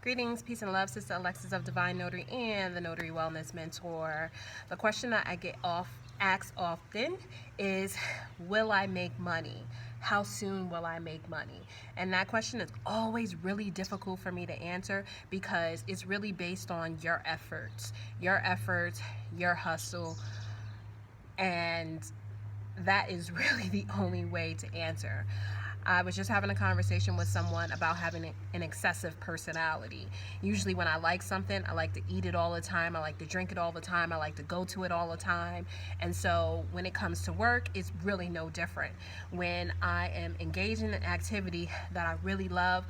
Greetings, peace and love, Sister Alexis of Divine Notary and the Notary Wellness Mentor. The question that I get asked often is, will I make money? How soon will I make money? And that question is always really difficult for me to answer because it's really based on your efforts, your hustle, and that is really the only way to answer. I was just having a conversation with someone about having an excessive personality. Usually when I like something, I like to eat it all the time. I like to drink it all the time. I like to go to it all the time. And so when it comes to work, it's really no different. When I am engaged in an activity that I really love,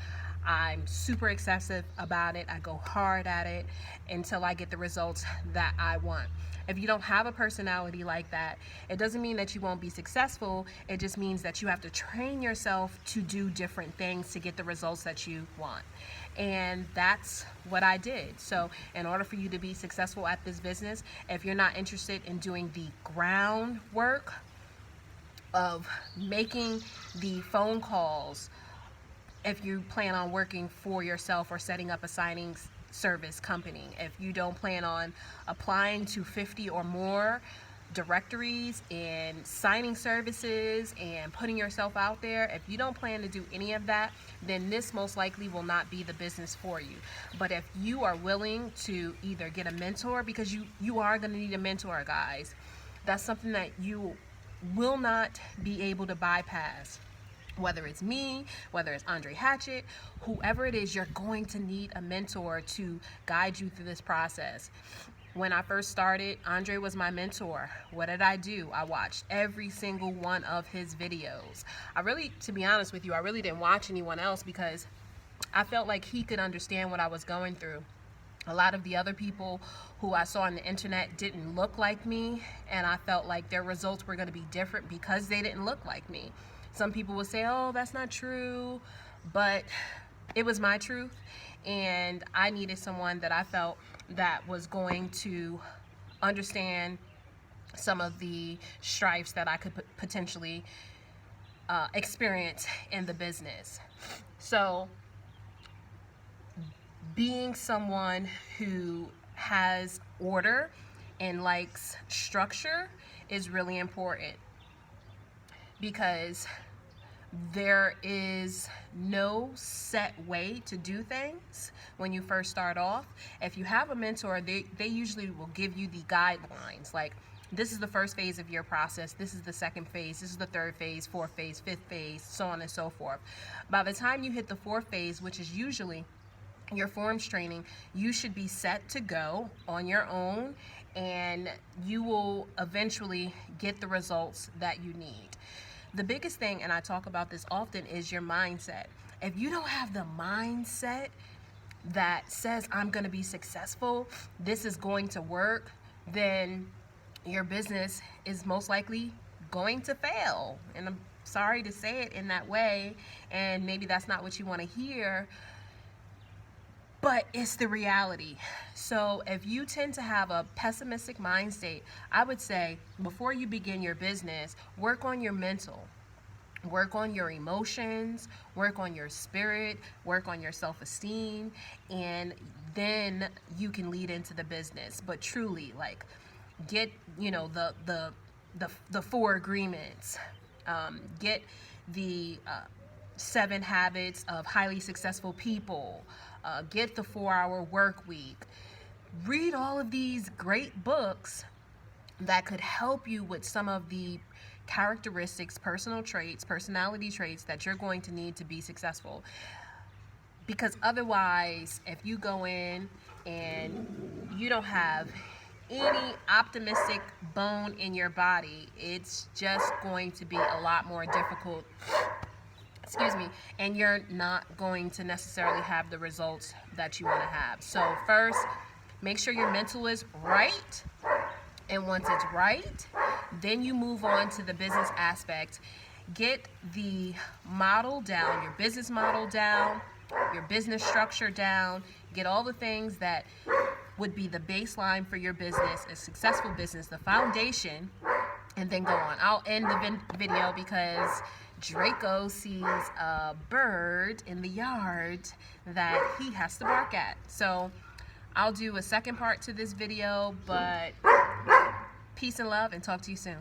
I'm super excessive about it. I go hard at it until I get the results that I want. If you don't have a personality like that, it doesn't mean that you won't be successful. It just means that you have to train yourself to do different things to get the results that you want. And that's what I did. So in order for you to be successful at this business, if you're not interested in doing the groundwork of making the phone calls, if you plan on working for yourself or setting up a signing service company, if you don't plan on applying to 50 or more directories and signing services and putting yourself out there, if you don't plan to do any of that, then this most likely will not be the business for you. But if you are willing to either get a mentor, because you are going to need a mentor, guys, that's something that you will not be able to bypass. Whether it's me, whether it's Andre Hatchett, whoever it is, you're going to need a mentor to guide you through this process. When I first started, Andre was my mentor. What did I do? I watched every single one of his videos. To be honest with you, I really didn't watch anyone else because I felt like he could understand what I was going through. A lot of the other people who I saw on the internet didn't look like me, and I felt like their results were going to be different because they didn't look like me. Some people would say, oh, that's not true, but it was my truth, and I needed someone that I felt that was going to understand some of the strifes that I could potentially experience in the business. So being someone who has order and likes structure is really important, because there is no set way to do things when you first start off. If you have a mentor, they usually will give you the guidelines, like this is the first phase of your process, this is the second phase, this is the third phase, fourth phase, fifth phase, so on and so forth. By the time you hit the fourth phase, which is usually your forms training, you should be set to go on your own, and you will eventually get the results that you need. The biggest thing, and I talk about this often, is your mindset. If you don't have the mindset that says, I'm going to be successful, this is going to work, then your business is most likely going to fail. And I'm sorry to say it in that way, and maybe that's not what you want to hear, but it's the reality. So if you tend to have a pessimistic mind state, I would say before you begin your business, work on your mental, work on your emotions, work on your spirit, work on your self-esteem, and then you can lead into the business. But truly, like, get the 4 agreements, get the 7 habits of highly successful people, get the 4-hour work week. Read all of these great books that could help you with some of the characteristics, personality traits that you're going to need to be successful. Because otherwise, if you go in and you don't have any optimistic bone in your body, it's just going to be a lot more difficult, and you're not going to necessarily have the results that you want to have. So first, make sure your mental is right, and once it's right, then you move on to the business aspect. Get the model down, your business model down, your business structure down, get all the things that would be the baseline for your business, a successful business, the foundation, and then go on. I'll end the video because Draco sees a bird in the yard that he has to bark at. So I'll do a second part to this video, but peace and love, and talk to you soon.